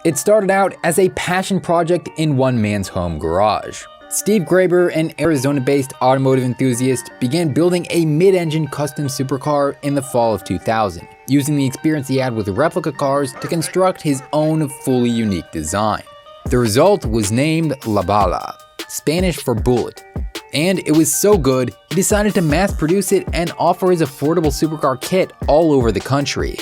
It started out as a passion project in one man's home garage. Steve Graber, an Arizona-based automotive enthusiast, began building a mid-engine custom supercar in the fall of 2000, using the experience he had with replica cars to construct his own fully unique design. The result was named La Bala, Spanish for bullet, and it was so good he decided to mass produce it and offer his affordable supercar kit all over the country.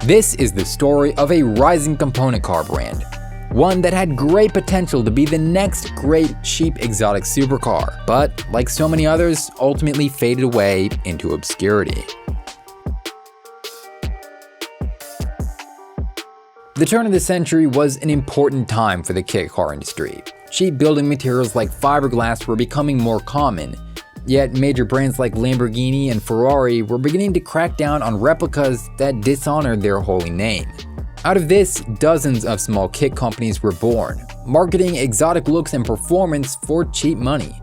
This is the story of a rising component car brand, one that had great potential to be the next great cheap exotic supercar, but like so many others, ultimately faded away into obscurity. The turn of the century was an important time for the kit car industry. Cheap building materials like fiberglass were becoming more common, yet major brands like Lamborghini and Ferrari were beginning to crack down on replicas that dishonored their holy name. Out of this, dozens of small kit companies were born, marketing exotic looks and performance for cheap money.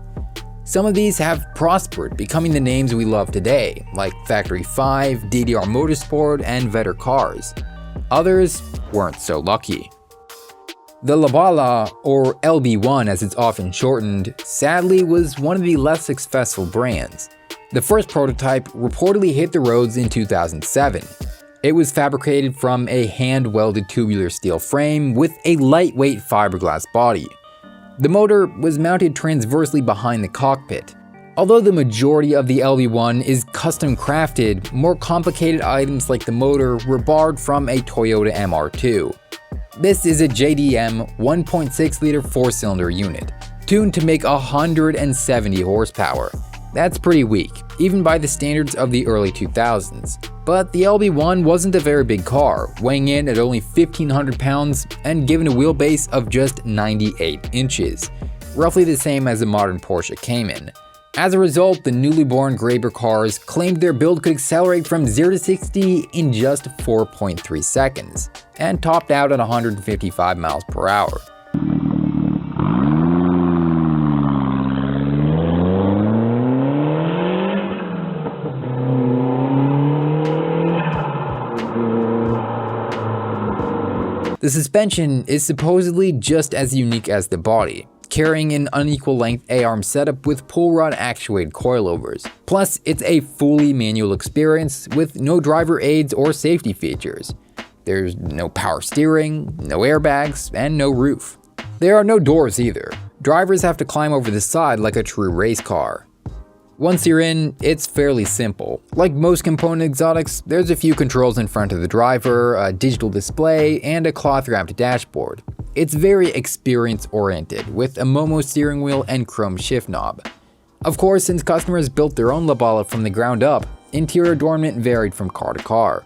Some of these have prospered, becoming the names we love today, like Factory 5, DDR Motorsport, and Vetter Cars. Others weren't so lucky. The La Bala, or LB1 as it's often shortened, sadly was one of the less successful brands. The first prototype reportedly hit the roads in 2007. It was fabricated from a hand-welded tubular steel frame with a lightweight fiberglass body. The motor was mounted transversely behind the cockpit. Although the majority of the LB1 is custom crafted, more complicated items like the motor were borrowed from a Toyota MR2. This is a JDM 1.6-liter 4-cylinder unit, tuned to make 170 horsepower. That's pretty weak, even by the standards of the early 2000s. But the LB1 wasn't a very big car, weighing in at only 1,500 pounds and given a wheelbase of just 98 inches, roughly the same as a modern Porsche Cayman. As a result, the newly born Graber cars claimed their build could accelerate from 0 to 60 in just 4.3 seconds, and topped out at 155 miles per hour. The suspension is supposedly just as unique as the body, carrying an unequal length A-arm setup with pull rod actuated coilovers. Plus, it's a fully manual experience with no driver aids or safety features. There's no power steering, no airbags, and no roof. There are no doors either. Drivers have to climb over the side like a true race car. Once you're in, it's fairly simple. Like most component exotics, there's a few controls in front of the driver, a digital display, and a cloth-wrapped dashboard. It's very experience-oriented, with a Momo steering wheel and chrome shift knob. Of course, since customers built their own La Bala from the ground up, interior adornment varied from car to car.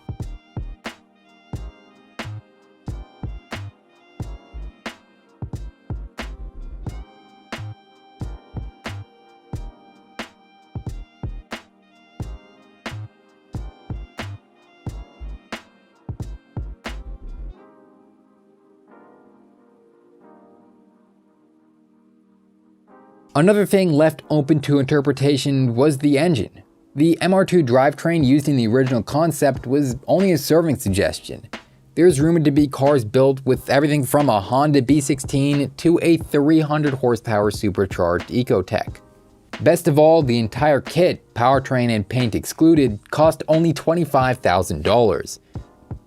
Another thing left open to interpretation was the engine. The MR2 drivetrain used in the original concept was only a serving suggestion. There's rumored to be cars built with everything from a Honda B16 to a 300 horsepower supercharged Ecotec. Best of all, the entire kit, powertrain and paint excluded, cost only $25,000.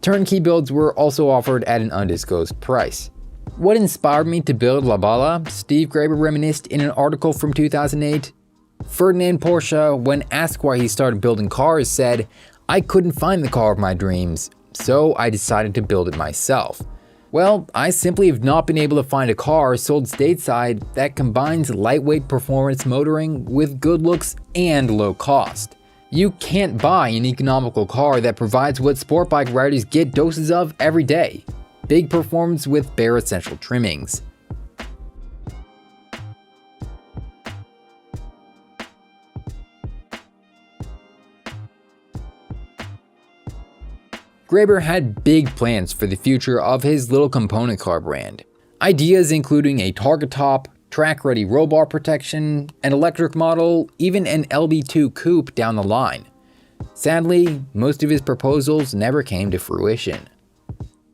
Turnkey builds were also offered at an undisclosed price. What inspired me to build La Bala? Steve Graber reminisced in an article from 2008. Ferdinand Porsche, when asked why he started building cars, said, "I couldn't find the car of my dreams, so I decided to build it myself." Well, I simply have not been able to find a car sold stateside that combines lightweight performance motoring with good looks and low cost. You can't buy an economical car that provides what sport bike riders get doses of every day: big performance with bare essential trimmings. Graber had big plans for the future of his little component car brand. Ideas including a target top, track-ready roll bar protection, an electric model, even an LB2 coupe down the line. Sadly, most of his proposals never came to fruition.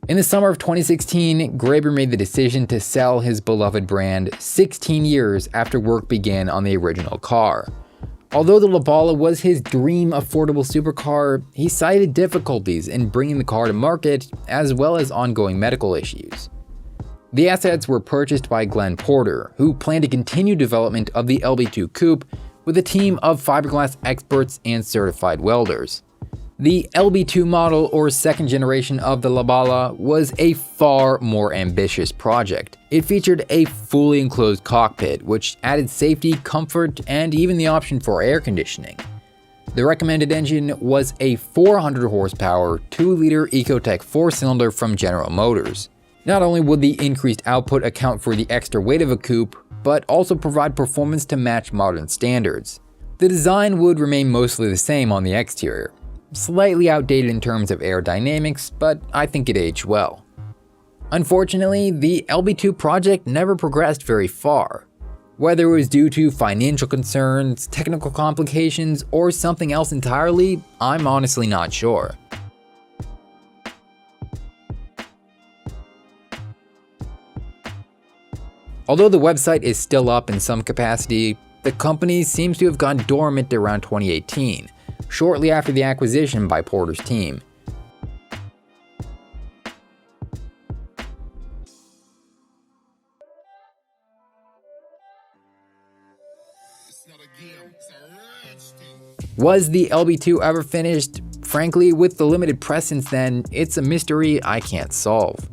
In the summer of 2016, Graber made the decision to sell his beloved brand 16 years after work began on the original car. Although the La Bala was his dream affordable supercar, he cited difficulties in bringing the car to market as well as ongoing medical issues. The assets were purchased by Glenn Porter, who planned to continue development of the LB2 Coupe with a team of fiberglass experts and certified welders. The LB2 model, or second generation of the La Bala, was a far more ambitious project. It featured a fully enclosed cockpit, which added safety, comfort, and even the option for air conditioning. The recommended engine was a 400 horsepower, 2-liter Ecotec 4-cylinder from General Motors. Not only would the increased output account for the extra weight of a coupe, but also provide performance to match modern standards. The design would remain mostly the same on the exterior. Slightly outdated in terms of aerodynamics, but I think it aged well. Unfortunately, the LB2 project never progressed very far. Whether it was due to financial concerns, technical complications, or something else entirely, I'm honestly not sure. Although the website is still up in some capacity, the company seems to have gone dormant around 2018, shortly after the acquisition by Porter's team. Was the LB2 ever finished? Frankly, with the limited press since then, it's a mystery I can't solve.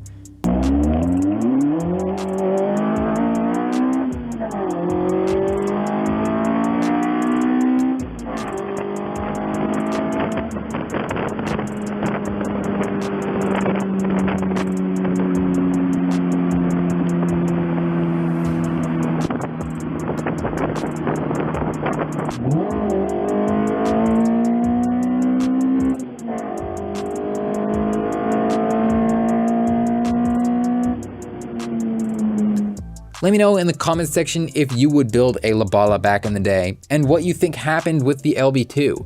Let me know in the comments section if you would build a La Bala back in the day and what you think happened with the LB2.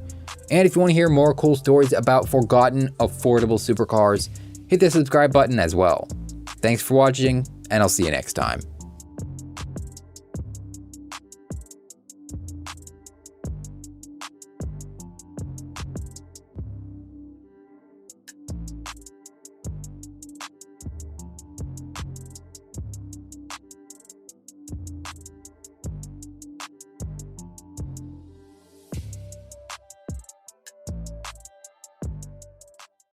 And if you want to hear more cool stories about forgotten, affordable supercars, hit the subscribe button as well. Thanks for watching, and I'll see you next time.